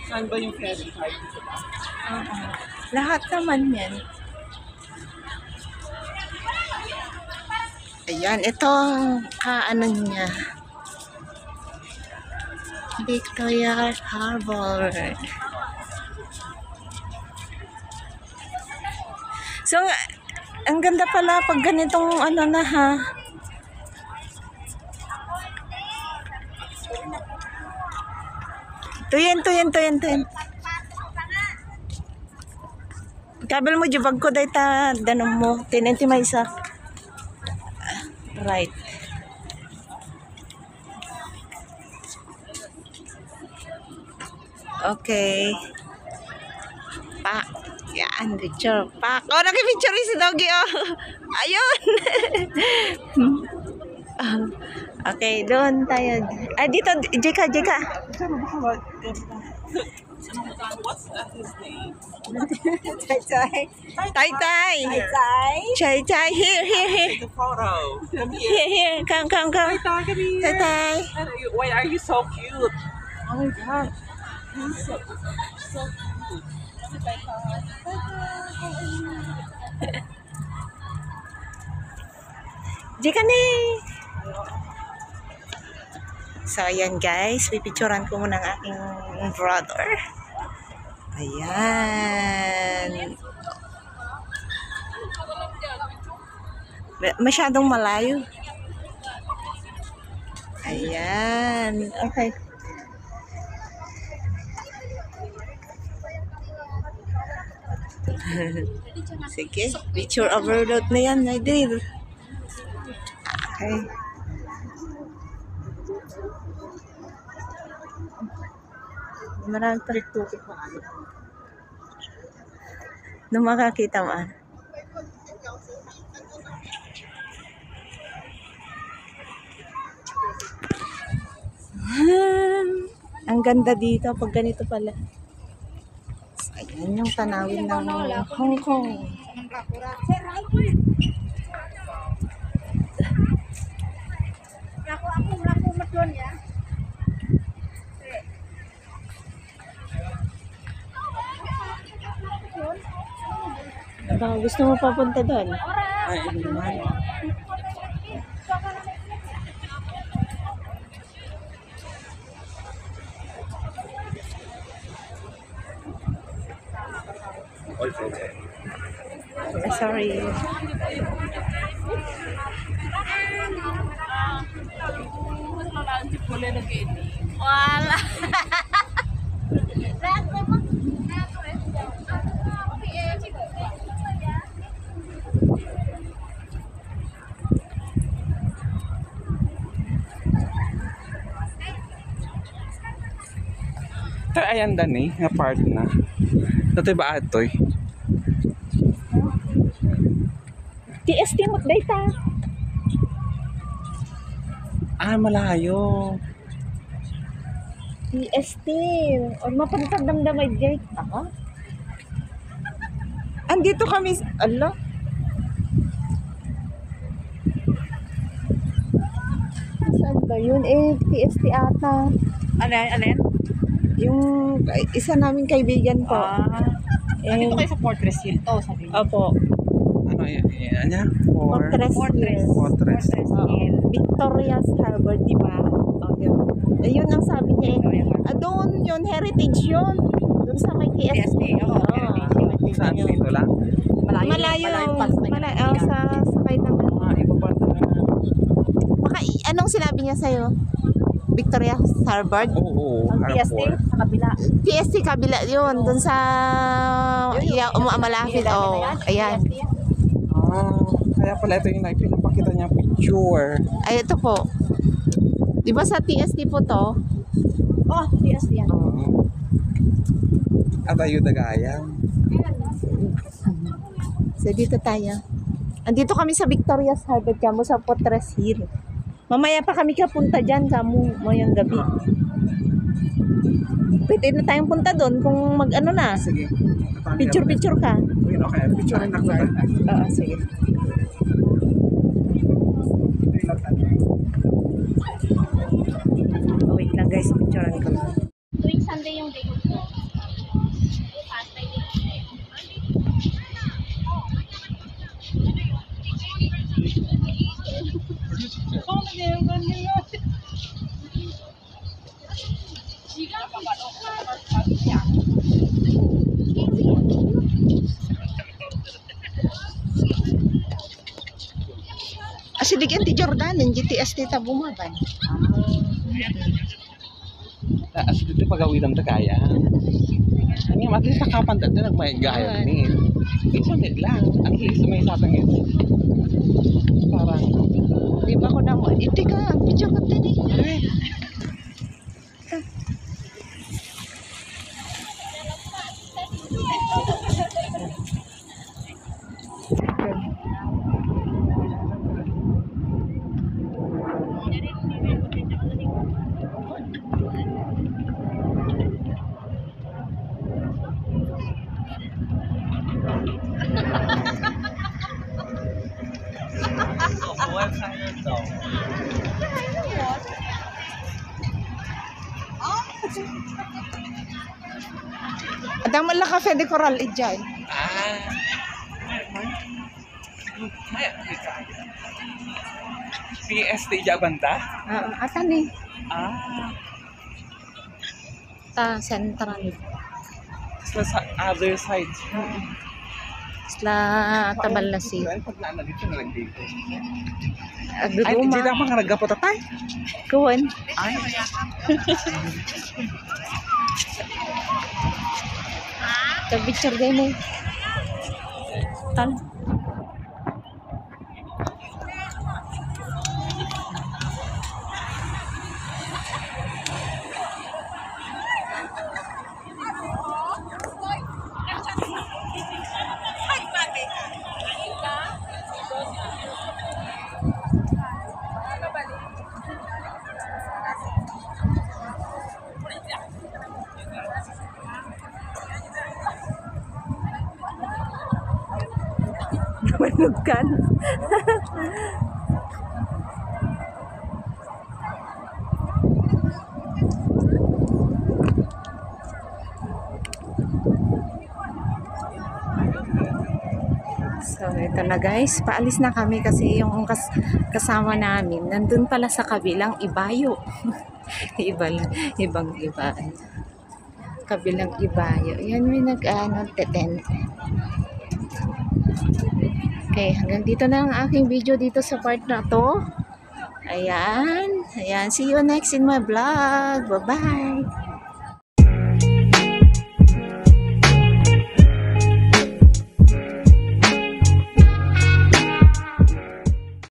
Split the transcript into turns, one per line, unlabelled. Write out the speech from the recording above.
Saan ba yung ferry?
Oo. Lahat naman yan. Ayan, ito ano niya. Victoria Harbor. So, ang ganda pala pag ganitong ano na ha. Tuyen. Kabel mo jubag ko day ta danom mo. Tinenti may isa. Right. Okay. Pak. Yan, picture. Pak. Oh, naki-picture si Doggy, oh. Ayun. Okay, doon tayo. Ah, dito, Jeka.
What's his name?
Tai. Chai. Here.
Take a photo. Come here.
Here. Come.
Come here.
Tai.
Why are you so cute? Oh my god. He's so cute.
Jeka ni. So, ayan guys. Pipicturan ko muna ang aking brother. Ayan. Masyadong malayo. Ayan. Okay. Sige. Picture overload na yan. I did. Okay. Marami pa. Nung makakita mo. Ang ganda dito pag ganito pala. So, ayan yung tanawin ng Hong Kong. Baka gusto mo papunta doon?
Ay, ano naman?
Sorry. Wala.
Ayan dani, nga part na. Ito ba atoy?
TST mo data.
Ah, malayo.
TST. O mapansag damdamay dyan. Ako? Andito kami. Ala? Saan ba yun? TST ata.
Alin?
Yung isa naming kaibigan po.
Nandito kayo sa Fortress Hill to, sabi niyo.
Opo.
Ano yan? Yan?
Fortress Hill.
Fortress.
Hill.
Victoria's Harbor, di ba? Okay. Ayun ang sabi niya eh. Doon yun, heritage yun. Doon sa may TST.
Oo, heritage.
Saan dito lang?
Malayo sa sakay ng
Iba pa na.
Baka, anong sinabi niya sa'yo? Victoria's Harbor?
Oo.
Ang TST sa kabila.
TST kabila yun. Doon sa malapit. Oh, ayan.
Kaya pala ito yung pinapakita niya picture.
Ay, ito po. Di ba sa TST po to?
Oh, TST yan.
At ayun dagaya.
So, dito tayo. Andito kami sa Victoria's Harbor, kamo sa Fortress Hill. Mamaya pa kami kapunta dyan, kamo mayang gabi. Pwede na tayong punta doon kung mag-ano na.
Sige.
Picture ka.
Okay, picture na ako.
Oo, sige. Oh, wait lang guys, picturean ko.
Tuwing Sunday yung day ko.
Asidig ti Jordan, yung GTS tita bumaban.
As dito pagawilang kaya. Ano at least nakapan dati nagmay gaya ni. Isa nit lang. At least may satangit. Parang
Di ba ko na mo? Iti ka, picture ka din eh. Adang man lang cafe de Coral ijay.
Maya, PST Jabanta?
Atan eh.
Ah,
Ta central.
sa other side.
Sla tabal na si.
Well, pag naalagit siya nalang dito. Ay,
Agduduma.
hindi na mga nagapot atay.
Kuwan.
Ay,
Picture din eh. Tal. Manugan. So, ito na guys. Paalis na kami kasi yung kasama namin nandun pala sa kabilang ibayo. Ibang iba. Kabilang ibayo. Yan may tent. Okay, hanggang dito na ang aking video dito sa part na to. Ayan. See you next in my vlog. Bye-bye.